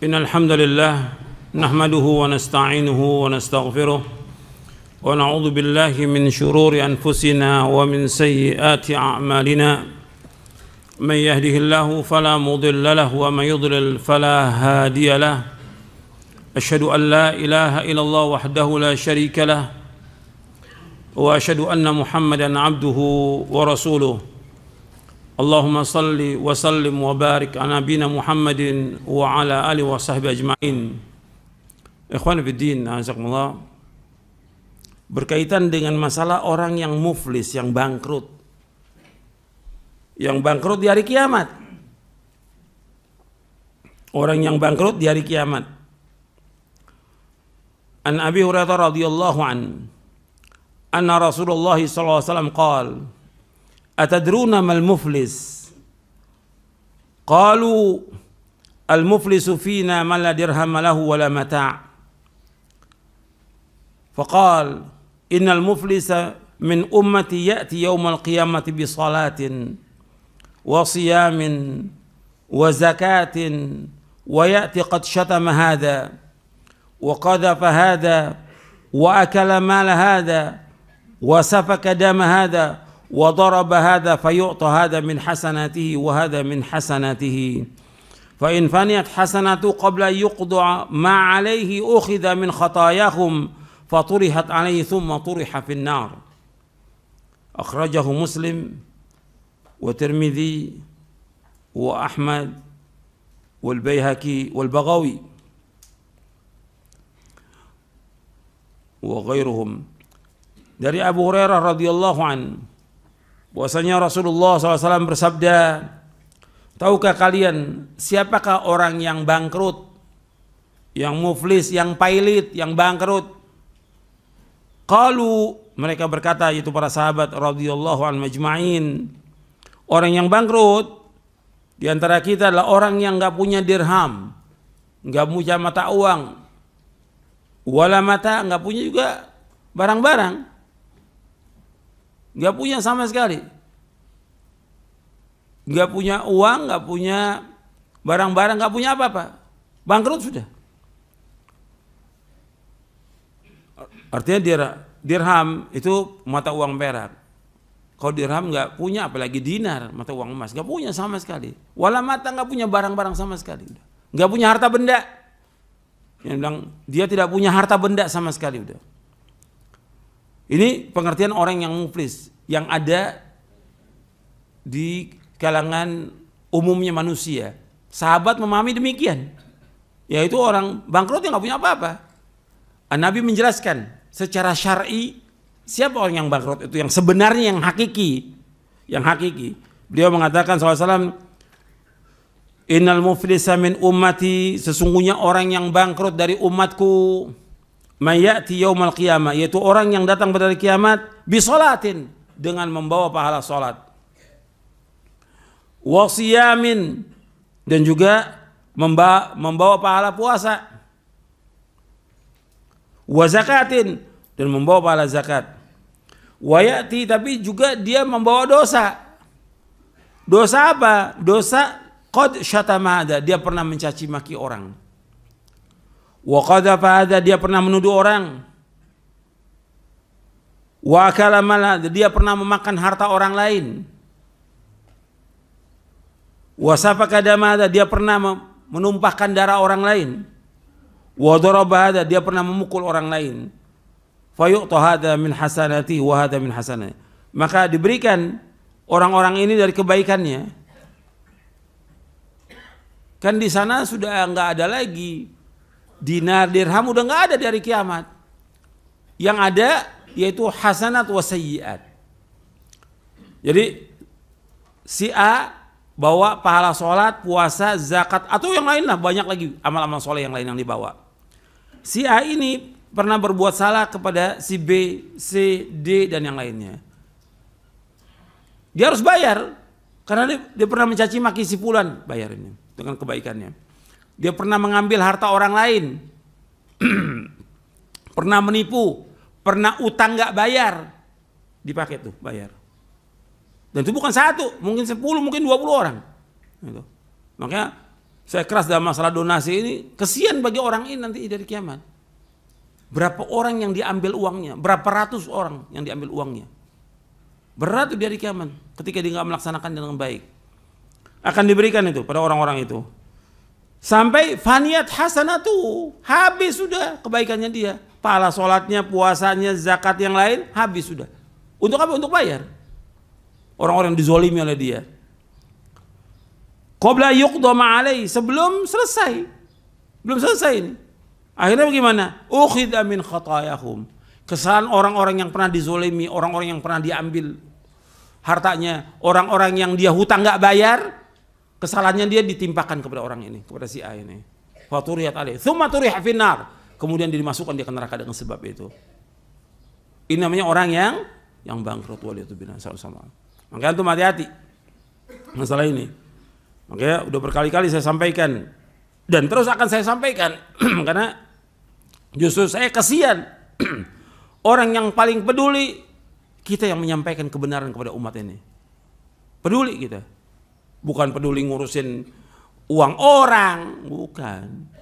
إن الحمد لله نحمده ونستعينه ونستغفره ونعوذ بالله من شرور أنفسنا ومن سيئات أعمالنا من يهده الله فلا مضل له ومن يضلل فلا هادي له أشهد أن لا إله إلا الله وحده لا شريك له وأشهد أن محمدا عبده ورسوله اللهم صل وسلم وبارك على نبينا محمد وعلى آله وصحبه أجمعين. Ikhwan fiddin, azakumullah. Berkaitan dengan masalah orang yang muflis, yang bangkrut. Yang bangkrut di hari kiamat. Orang yang bangkrut di hari kiamat. An Abi Hurairah radhiyallahu an anna Rasulullah sallallahu alaihi wasallam qala Atadruna mal muflis? Qalu al muflisu fina man la dirham lahu wala mata'. Faqal innal muflisa min ummati ya'ti yawmal qiyamati bi salatin wa siyamin wa zakatin wa ya'ti qad shatama hadha wa qadhafa hadha wa akala mal hadha wa safaka dama hadha وضرب هذا فيعطى هذا من حسناته وهذا من حسناته فإن فنيت حسناته قبل أن يقضى ما عليه أخذ من خطاياهم فطرحت عليه ثم طرح في النار أخرجه مسلم والترمذي وأحمد والبيهقي والبغوي وغيرهم. Dari Abu Hurairah radhiyallahu anhu, bahwasanya Rasulullah SAW bersabda, tahukah kalian siapakah orang yang bangkrut, yang muflis, yang pailit, yang bangkrut? Qalu, mereka berkata, yaitu para sahabat radhiyallahu anhum majma'in, orang yang bangkrut di antara kita adalah orang yang nggak punya dirham, nggak punya mata uang, wala mata, nggak punya juga barang-barang. Nggak punya sama sekali, nggak punya uang, nggak punya barang-barang, nggak punya apa-apa, bangkrut sudah. Artinya dirham itu mata uang perak. Kalau dirham nggak punya, apalagi dinar, mata uang emas, nggak punya sama sekali. Wala mata, nggak punya barang-barang sama sekali, nggak punya harta benda. Yang bilang dia tidak punya harta benda sama sekali udah. Ini pengertian orang yang muflis yang ada di kalangan umumnya manusia. Sahabat memahami demikian, yaitu orang bangkrut yang nggak punya apa-apa. Nabi menjelaskan secara syar'i siapa orang yang bangkrut itu, yang sebenarnya, yang hakiki, Beliau mengatakan SAW, Innal muflisa min ummati, sesungguhnya orang yang bangkrut dari umatku, mayati yaumal qiyamah, yaitu orang yang datang pada hari kiamat bisolatin, dengan membawa pahala salat, wasiyamin, dan juga membawa pahala puasa, wazakatin, dan membawa pahala zakat, wayati, tapi juga dia membawa dosa. Dosa apa? Dosa qad syatama, dia pernah mencaci maki orang. Wa qadhafa hadza, dia pernah menuduh orang. Wa akala mal, dia pernah memakan harta orang lain. Wa safaka dama, dia pernah menumpahkan darah orang lain. Wa daraba hadza, dia pernah memukul orang lain. Fa yu'ta hadza min hasanati wa hadza min hasanati, maka diberikan orang-orang ini dari kebaikannya. Kan di sana sudah enggak ada lagi dinar, dirham, udah nggak ada dari kiamat. Yang ada yaitu hasanat wa sayyiat. Jadi si A bawa pahala sholat, puasa, zakat, atau yang lain lah, banyak lagi amal-amal soleh yang lain yang dibawa. Si A ini pernah berbuat salah kepada si B, C, D, dan yang lainnya. Dia harus bayar karena dia pernah mencaci maki si fulan, bayar ini dengan kebaikannya. Dia pernah mengambil harta orang lain, pernah menipu, pernah utang nggak bayar, dipakai tuh bayar. Dan itu bukan satu, mungkin 10, mungkin 20 orang. Gitu. Makanya Saya keras dalam masalah donasi ini, kesian bagi orang ini nanti dari kiamat. Berapa orang yang diambil uangnya, berapa ratus orang yang diambil uangnya. Berat itu dari kiamat ketika dia nggak melaksanakan dengan baik. Akan diberikan itu pada orang-orang itu. Sampai faniyat hasanatu, habis sudah kebaikannya dia. Pahala sholatnya, puasanya, zakat yang lain, habis sudah. Untuk apa? Untuk bayar orang-orang yang dizolimi oleh dia. Qabla yuqdama alaihi, sebelum selesai. Belum selesai ini. Akhirnya bagaimana? Ukhidha min khatayahum. Kesalahan orang-orang yang pernah dizolimi, orang-orang yang pernah diambil hartanya, orang-orang yang dia hutang nggak bayar, kesalahannya dia ditimpakan kepada orang ini, kepada si A ini. Faturiyat alaihi, tsumma turiha finnar. Kemudian dimasukkan dia ke neraka dengan sebab itu. Ini namanya orang yang bangkrut, waliyatubillah sama-sama. Makanya antum hati-hati masalah ini. Makanya udah berkali-kali saya sampaikan dan terus akan saya sampaikan karena justru saya kasihan orang yang paling peduli kita yang menyampaikan kebenaran kepada umat ini. Peduli kita. Bukan peduli ngurusin uang orang, bukan.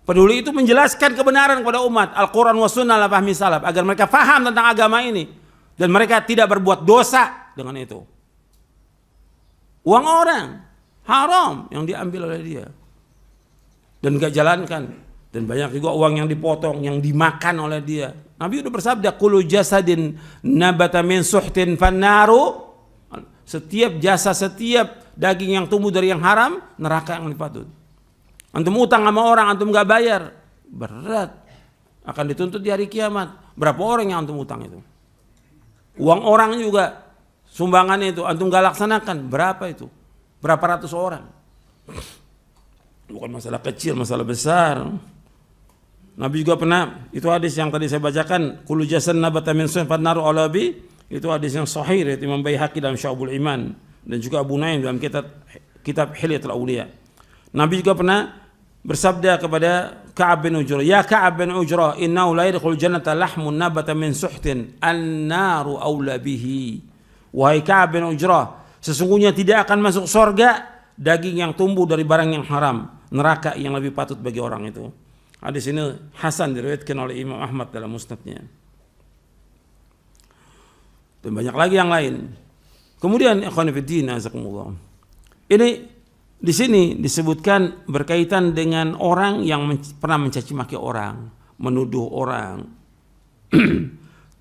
Peduli itu menjelaskan kebenaran kepada umat, Al-Quran wa sunnah ala fahmi salaf, agar mereka faham tentang agama ini dan mereka tidak berbuat dosa dengan itu. Uang orang haram yang diambil oleh dia dan gak jalankan, dan banyak juga uang yang dipotong, yang dimakan oleh dia. Nabi udah bersabda, kullu jasadin nabata min suhtin fannaru, setiap jasa, setiap daging yang tumbuh dari yang haram, neraka yang dipatut. Antum utang sama orang, antum gak bayar, berat, akan dituntut di hari kiamat. Berapa orang yang antum utang itu? Uang orang juga, sumbangan itu antum gak laksanakan, berapa itu? Berapa ratus orang? Bukan masalah kecil, masalah besar. Nabi juga pernah, itu hadis yang tadi saya bacakan, kullu jasan nabata min suhtin fannaru aula bi, itu hadis yang sahih dari Imam Baihaqi dalam Syu'abul Iman dan juga Abu Nuaim dalam kitab Hilyatul Auliya. Nabi juga pernah bersabda kepada Ka'ab bin Ujrah, ya Ka'ab bin Ujrah, innahu la yadkhulul jannata lahmun nabata min suhtin, an-naru aula bihi. Wahai Ka'ab bin Ujrah, sesungguhnya tidak akan masuk surga daging yang tumbuh dari barang yang haram, neraka yang lebih patut bagi orang itu. Hadis ini hasan, diriwayatkan oleh Imam Ahmad dalam musnadnya. Dan banyak lagi yang lain. Kemudian ikhwan fillah azakumullah. Ini di sini disebutkan berkaitan dengan orang yang pernah mencaci maki orang, menuduh orang.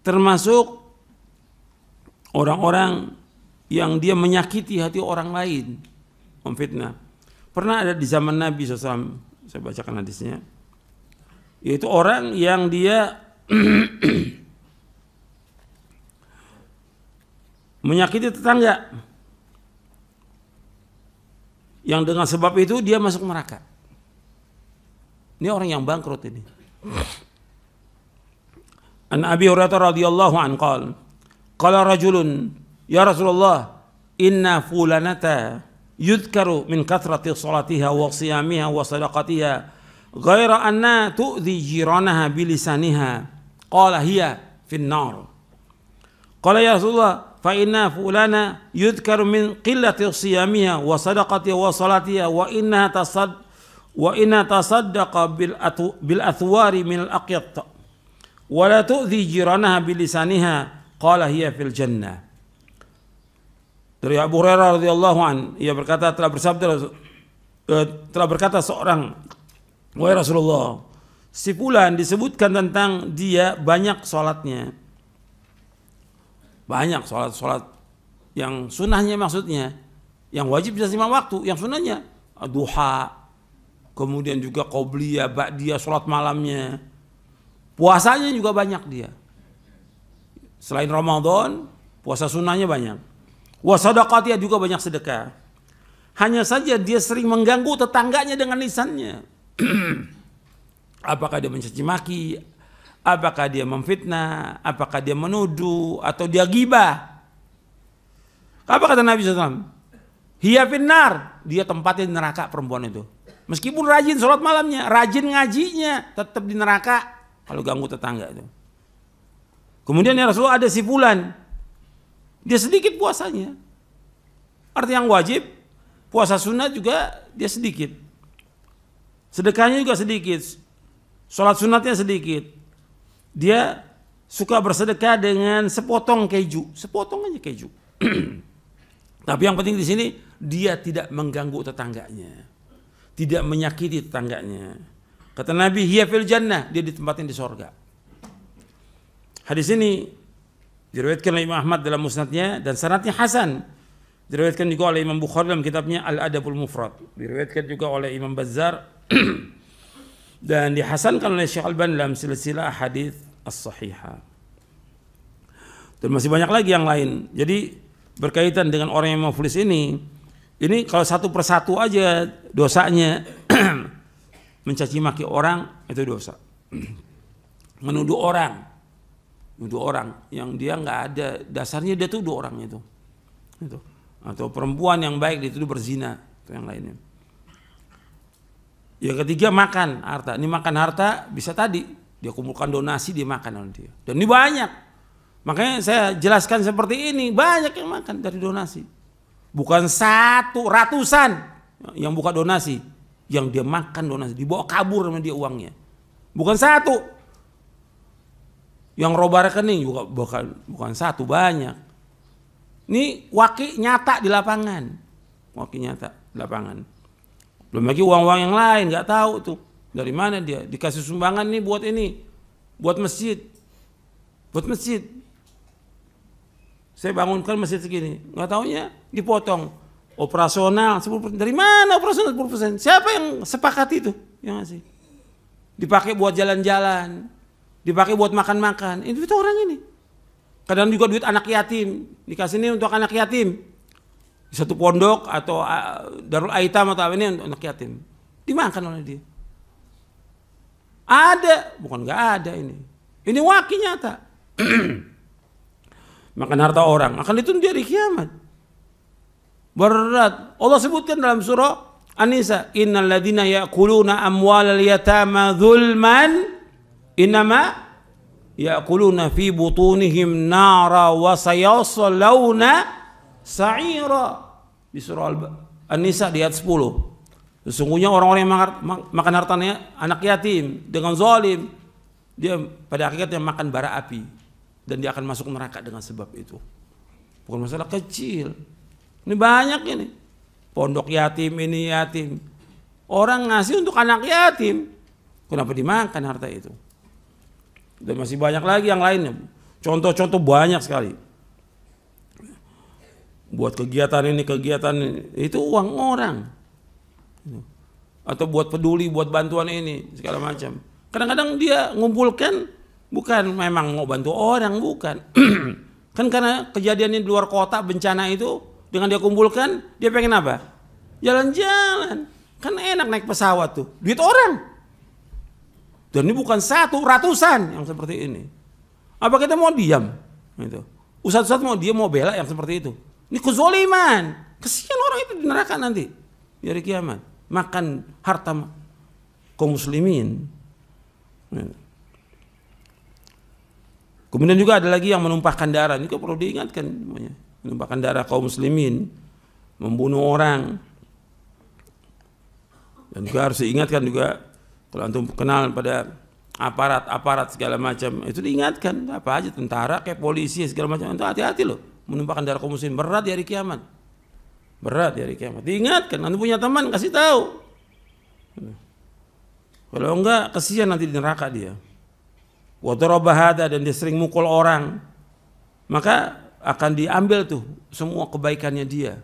Termasuk orang-orang yang dia menyakiti hati orang lain, memfitnah. Pernah ada di zaman Nabi SAW, saya bacakan hadisnya, yaitu orang yang dia menyakiti tetangga, yang dengan sebab itu dia masuk neraka. Ini orang yang bangkrut ini. An Abi Hurairah radhiyallahu anhu qala rajulun ya Rasulullah inna fulanata yudhkaru min kathrati salatiha wa siyamiha wa sadaqatiha ghaira anna tu'dhi jiranaha bilisaniha qala hiya fin nar. Qala ya Rasulullah fa inna fulana yudhkaru min qillati siyamiha wa sadaqatiha wa salatiha wa inna tasaddaqa bil athwari min al aqyat wa la tu'dhi jiranaha bilisaniha qala hiya fil jannah. Dari Abu Hurairah radhiyallahu an, ia berkata telah berkata seorang, wahai Rasulullah, si fulan disebutkan tentang dia banyak salatnya. Banyak salat yang sunnahnya, maksudnya yang wajib bisa 5 waktu, yang sunnahnya duha, kemudian juga qobliyah, ba'diyah, salat malamnya, puasanya juga banyak dia. Selain Ramadan, puasa sunnahnya banyak. Wa sadaqatiyah, juga banyak sedekah. Hanya saja dia sering mengganggu tetangganya dengan lisannya. Apakah dia mencaci maki, apakah dia memfitnah, apakah dia menuduh, atau dia ghibah. Apa kata Nabi SAW? Hiya finnar, dia tempatnya di neraka perempuan itu. Meskipun rajin sholat malamnya, rajin ngajinya, tetap di neraka kalau ganggu tetangga itu. Kemudian ya Rasulullah, ada si fulan, dia sedikit puasanya. Arti yang wajib Puasa sunat juga dia sedikit. Sedekahnya juga sedikit. Sholat sunatnya sedikit. Dia suka bersedekah dengan sepotong keju. Sepotong aja keju. Tapi yang penting di sini dia tidak mengganggu tetangganya. Tidak menyakiti tetangganya. Kata Nabi, hiya fil jannah, dia ditempatin di sorga. Hadis ini diriwayatkan oleh Imam Ahmad dalam musnadnya dan sanadnya hasan. Diriwayatkan juga oleh Imam Bukhari dalam kitabnya Al-Adabul Mufrad. Diriwayatkan juga oleh Imam Bazzar dan dihasankan oleh Syekh Al-Albani dalam silsilah hadis as-sahihah. Dan masih banyak lagi yang lain. Jadi berkaitan dengan orang yang muflis ini kalau satu persatu aja dosanya mencaci maki orang itu dosa. Menuduh orang yang dia nggak ada dasarnya, dia tuduh orang itu. Atau perempuan yang baik dituduh berzina, itu yang lainnya. Yang ketiga makan harta. Ini makan harta bisa tadi dia kumpulkan donasi, dia makan oleh dia. Dan ini banyak. Makanya saya jelaskan seperti ini, banyak yang makan dari donasi. Bukan satu, ratusan yang buka donasi, yang dia makan donasi, dibawa kabur sama dia uangnya. Bukan satu. Yang roba rekening juga bukan satu, banyak. Ini waki nyata di lapangan. Waki nyata di lapangan. Belum lagi uang-uang yang lain, nggak tahu tuh dari mana dia dikasih sumbangan nih buat ini, buat masjid, buat masjid. Saya bangunkan masjid segini, nggak taunya dipotong operasional 10%. Dari mana operasional 10%? Siapa yang sepakat itu? Yang ngasih? Dipakai buat jalan-jalan, dipakai buat makan-makan. Itu orang ini. Kadang juga duit anak yatim, dikasih ini untuk anak yatim. Di satu pondok atau Darul Aitam atau apa ini untuk anak yatim. Dimakan oleh dia. Ada, bukan nggak ada ini. Ini waki nyata. Makan harta orang akan dituntut di hari kiamat. Berat. Allah sebutkan dalam surah An-Nisa, innal ladzina ya'kuluna amwalal yatama dzulman innama ya'kuluna fi butunihim nara wa sayaslawna sa'ira. Di surah An-Nisa di ayat 10. Sesungguhnya orang-orang yang makan hartanya anak yatim dengan zalim, dia pada akhirnya makan bara api dan dia akan masuk neraka dengan sebab itu. Bukan masalah kecil. Ini banyak ini. Pondok yatim, ini yatim. Orang ngasih untuk anak yatim. Kenapa dimakan harta itu? Dan masih banyak lagi yang lainnya. Contoh-contoh banyak sekali. Buat kegiatan ini, kegiatan ini. Itu uang orang. Atau buat peduli, buat bantuan ini, segala macam. Kadang-kadang dia ngumpulkan bukan memang mau bantu orang, bukan. Kan karena kejadiannya di luar kota, bencana itu, dengan dia kumpulkan, dia pengen apa? Jalan-jalan. Kan enak naik pesawat tuh, duit orang. Dan ini bukan satu, ratusan yang seperti ini. Apa kita mau diam? Gitu. Ustadz mau dia mau bela yang seperti itu. Ini kezoliman. Kesian orang itu di neraka nanti di hari kiamat. Makan harta kaum muslimin. Kemudian juga ada lagi yang menumpahkan darah. Ini perlu diingatkan. Menumpahkan darah kaum muslimin. Membunuh orang. Dan juga harus diingatkan juga. Kalau antum kenal pada aparat segala macam. Itu diingatkan. Apa aja tentara kayak polisi segala macam. Itu hati-hati loh. Menumpahkan darah kaum muslimin. Berat di hari kiamat. Berat di hari kiamat. Diingatkan. Antum punya teman kasih tahu. Kalau enggak kesian nanti di neraka dia. Wa daraba hada, dan dia sering mukul orang, maka akan diambil tuh semua kebaikannya dia.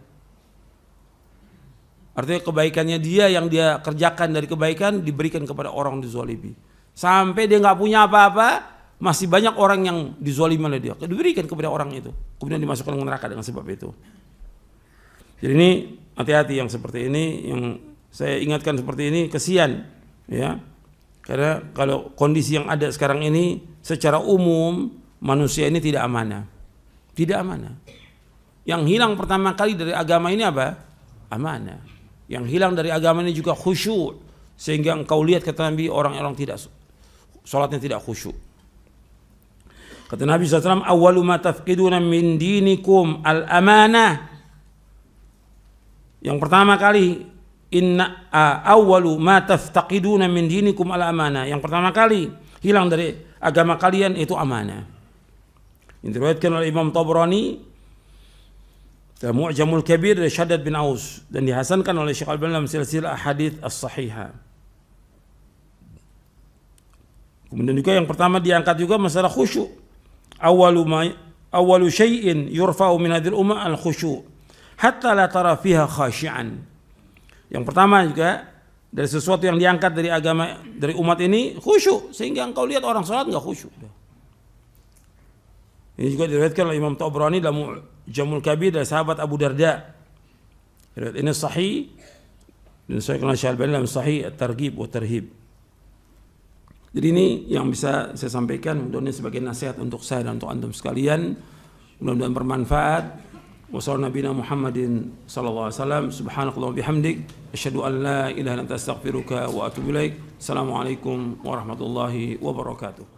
Artinya kebaikannya dia yang dia kerjakan dari kebaikan diberikan kepada orang dizalimi. Sampai dia nggak punya apa-apa, masih banyak orang yang dizalimi oleh dia. Diberikan kepada orang itu, kemudian dimasukkan ke neraka dengan sebab itu. Jadi ini hati-hati yang seperti ini, yang saya ingatkan seperti ini, kesian ya. Karena kalau kondisi yang ada sekarang ini secara umum manusia ini tidak amanah. Tidak amanah. Yang hilang pertama kali dari agama ini apa? Amanah. Yang hilang dari agama ini juga khusyuk. Sehingga engkau lihat kata Nabi orang-orang tidak salatnya tidak khusyuk. Kata Nabi SAW, awwalu ma tafqiduna min dinikum al-amanah. Yang pertama kali, inna awwalu ma taftaqiduna min dinikum al amanah. Yang pertama kali hilang dari agama kalian itu amanah. Ini diriwayatkan oleh Imam Tabrani, Mu'jamul Kabir dari Shaddad bin Aus, dan dihasankan oleh Syekh Al-Albani dalam silsilah ahadits as-sahihah. Kemudian juga yang pertama diangkat juga masalah khusyuk. Awwalu syai'in yurfa'u min hadhil ummah al-khusyu' hatta la tara fiha khashi'an. Yang pertama juga dari sesuatu yang diangkat dari agama dari umat ini khusyuk, sehingga engkau lihat orang salat enggak khusyuk. Ini juga diriwayatkan oleh Imam Tabrani dalam Jamul Kabir dari sahabat Abu Darda. Riwayat ini sahih dan saya kenal Syekh Al-Albani dalam Sahih At-Targhib wa Tarhib. Jadi ini yang bisa saya sampaikan, mudah-mudahan sebagai nasihat untuk saya dan untuk antum sekalian, mudah-mudahan bermanfaat. Wassalamualaikum Muhammadin sallallahu alaihi wasallam. Subhanakallahumma bihamdik asyhadu an la ilaha illa anta astaghfiruka wa atubu ilaik. Assalamualaikum warahmatullahi wabarakatuh.